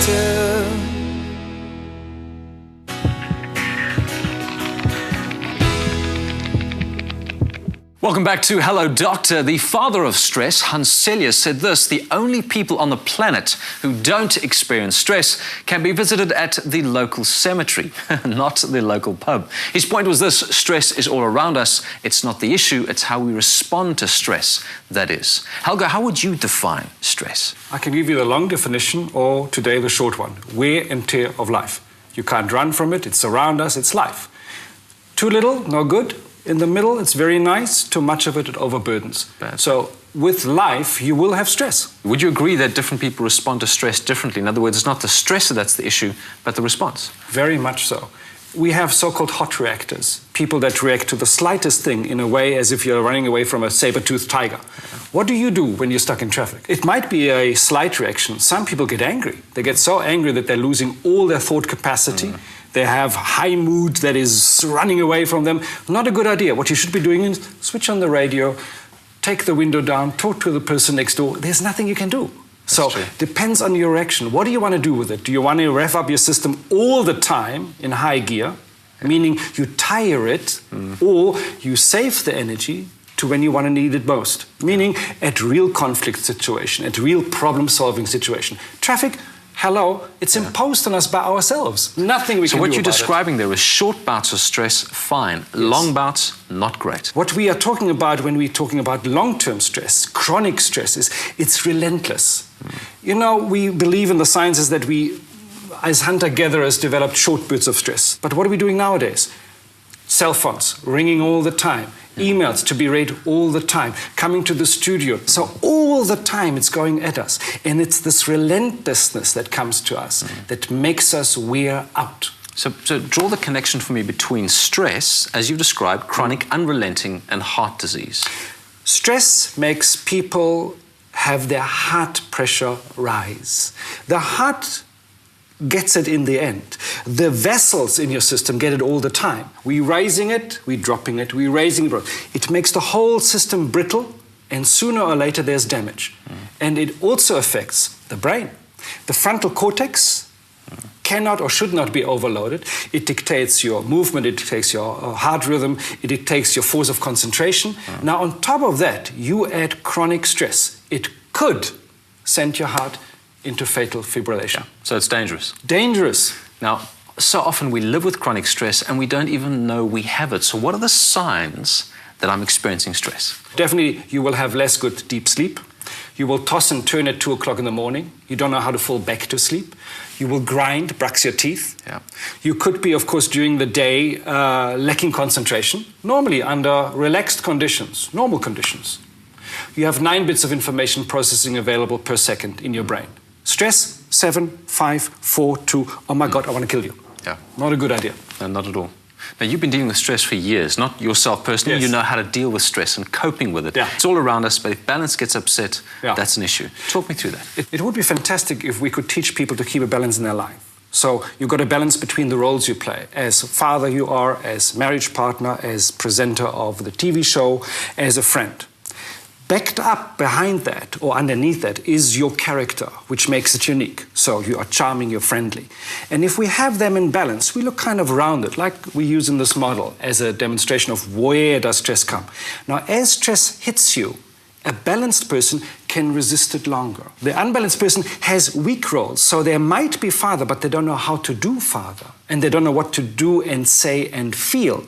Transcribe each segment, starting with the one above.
doctor. Welcome back to Hello Doctor. The father of stress, Hans Selye, said this: the only people on the planet who don't experience stress can be visited at the local cemetery, not the local pub. His point was this: stress is all around us. It's not the issue, it's how we respond to stress that is. Helgo, how would you define stress? I can give you the long definition, or today the short one: wear and tear of life. You can't run from it, it's around us, it's life. Too little, no good. In the middle, it's very nice. Too much of it, it overburdens. Bad. So with life, you will have stress. Would you agree that different people respond to stress differently? In other words, it's not the stressor that's the issue, but the response. Very much so. We have so-called hot reactors, people that react to the slightest thing in a way as if you're running away from a saber-toothed tiger. What do you do when you're stuck in traffic? It might be a slight reaction. Some people get angry. They get so angry that they're losing all their thought capacity. They have high mood that is running away from them. Not a good idea. What you should be doing is switch on the radio, take the window down, talk to the person next door. There's nothing you can do. So depends on your reaction. What do you want to do with it? Do you want to rev up your system all the time in high gear, meaning you tire it, or you save the energy to when you want to need it most, meaning at real conflict situation, at real problem-solving situation. Traffic, hello, it's imposed on us by ourselves. Nothing we can do about it. So what you're describing there is short bouts of stress, fine. Yes. Long bouts, not great. What we are talking about when we're talking about long-term stress, chronic stress, is it's relentless. You know, we believe in the sciences that we, as hunter-gatherers, developed short bouts of stress. But what are we doing nowadays? Cell phones, ringing all the time. Emails to be read all the time, coming to the studio. So all the time it's going at us. And it's this relentlessness that comes to us that makes us wear out. So draw the connection for me between stress, as you've described, chronic, unrelenting, and heart disease. Stress makes people have their heart pressure rise. The heart gets it in the end. The vessels in your system get it all the time. We're raising it, we're dropping it, we're raising it. It makes the whole system brittle, and sooner or later there's damage. And it also affects the brain. The frontal cortex cannot or should not be overloaded. It dictates your movement, it dictates your heart rhythm, it dictates your force of concentration. Now on top of that, you add chronic stress. It could send your heart into fatal fibrillation. Yeah. So it's dangerous. Dangerous. Now, so often we live with chronic stress and we don't even know we have it. So what are the signs that I'm experiencing stress? Definitely, you will have less good deep sleep. You will toss and turn at 2 o'clock in the morning. You don't know how to fall back to sleep. You will grind, brush your teeth. Yeah. You could be, of course, during the day lacking concentration, normally under relaxed conditions, normal conditions. You have 9 bits of information processing available per second in your brain. Stress, 7, 5, 4, 2, oh my God, I want to kill you. Yeah. Not a good idea. No, not at all. Now, you've been dealing with stress for years, not yourself personally. Yes. You know how to deal with stress and coping with it. Yeah. It's all around us, but if balance gets upset, that's an issue. Talk me through that. It would be fantastic if we could teach people to keep a balance in their life. So you've got a balance between the roles you play. As father you are, as marriage partner, as presenter of the TV show, as a friend. Backed up behind that or underneath that is your character, which makes it unique. So you are charming, you're friendly. And if we have them in balance, we look kind of rounded, like we use in this model as a demonstration of where does stress come. Now, as stress hits you, a balanced person can resist it longer. The unbalanced person has weak roles, so they might be father, but they don't know how to do father, and they don't know what to do and say and feel.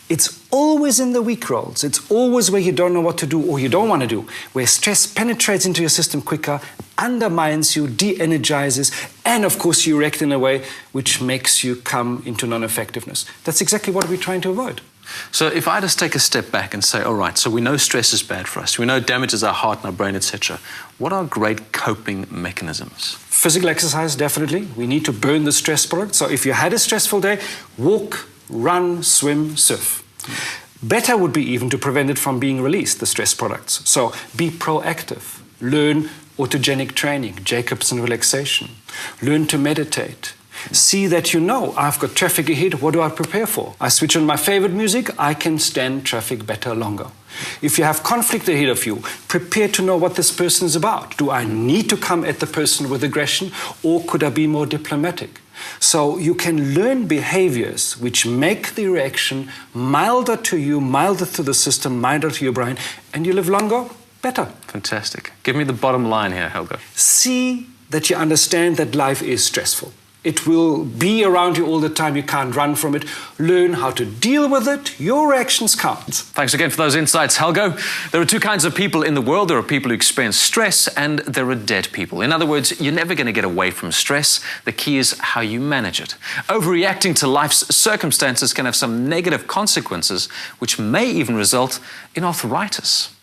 It's always in the weak roles. It's always where you don't know what to do or you don't want to do, where stress penetrates into your system quicker, undermines you, de-energizes, and of course you react in a way which makes you come into non-effectiveness. That's exactly what we're trying to avoid. So if I just take a step back and say, all right, so we know stress is bad for us. We know it damages our heart and our brain, etc. What are great coping mechanisms? Physical exercise, definitely. We need to burn the stress product. So if you had a stressful day, walk, run, swim, surf. Better would be even to prevent it from being released, the stress products. So be proactive. Learn autogenic training, Jacobson relaxation. Learn to meditate. See that you know, I've got traffic ahead, what do I prepare for? I switch on my favorite music, I can stand traffic better longer. If you have conflict ahead of you, prepare to know what this person is about. Do I need to come at the person with aggression, or could I be more diplomatic? So you can learn behaviors which make the reaction milder to you, milder to the system, milder to your brain, and you live longer, better. Fantastic. Give me the bottom line here, Helgo. See that you understand that life is stressful. It will be around you all the time. You can't run from it. Learn how to deal with it. Your actions count. Thanks again for those insights, Helgo. There are two kinds of people in the world. There are people who experience stress, and there are dead people. In other words, you're never going to get away from stress. The key is how you manage it. Overreacting to life's circumstances can have some negative consequences, which may even result in arthritis.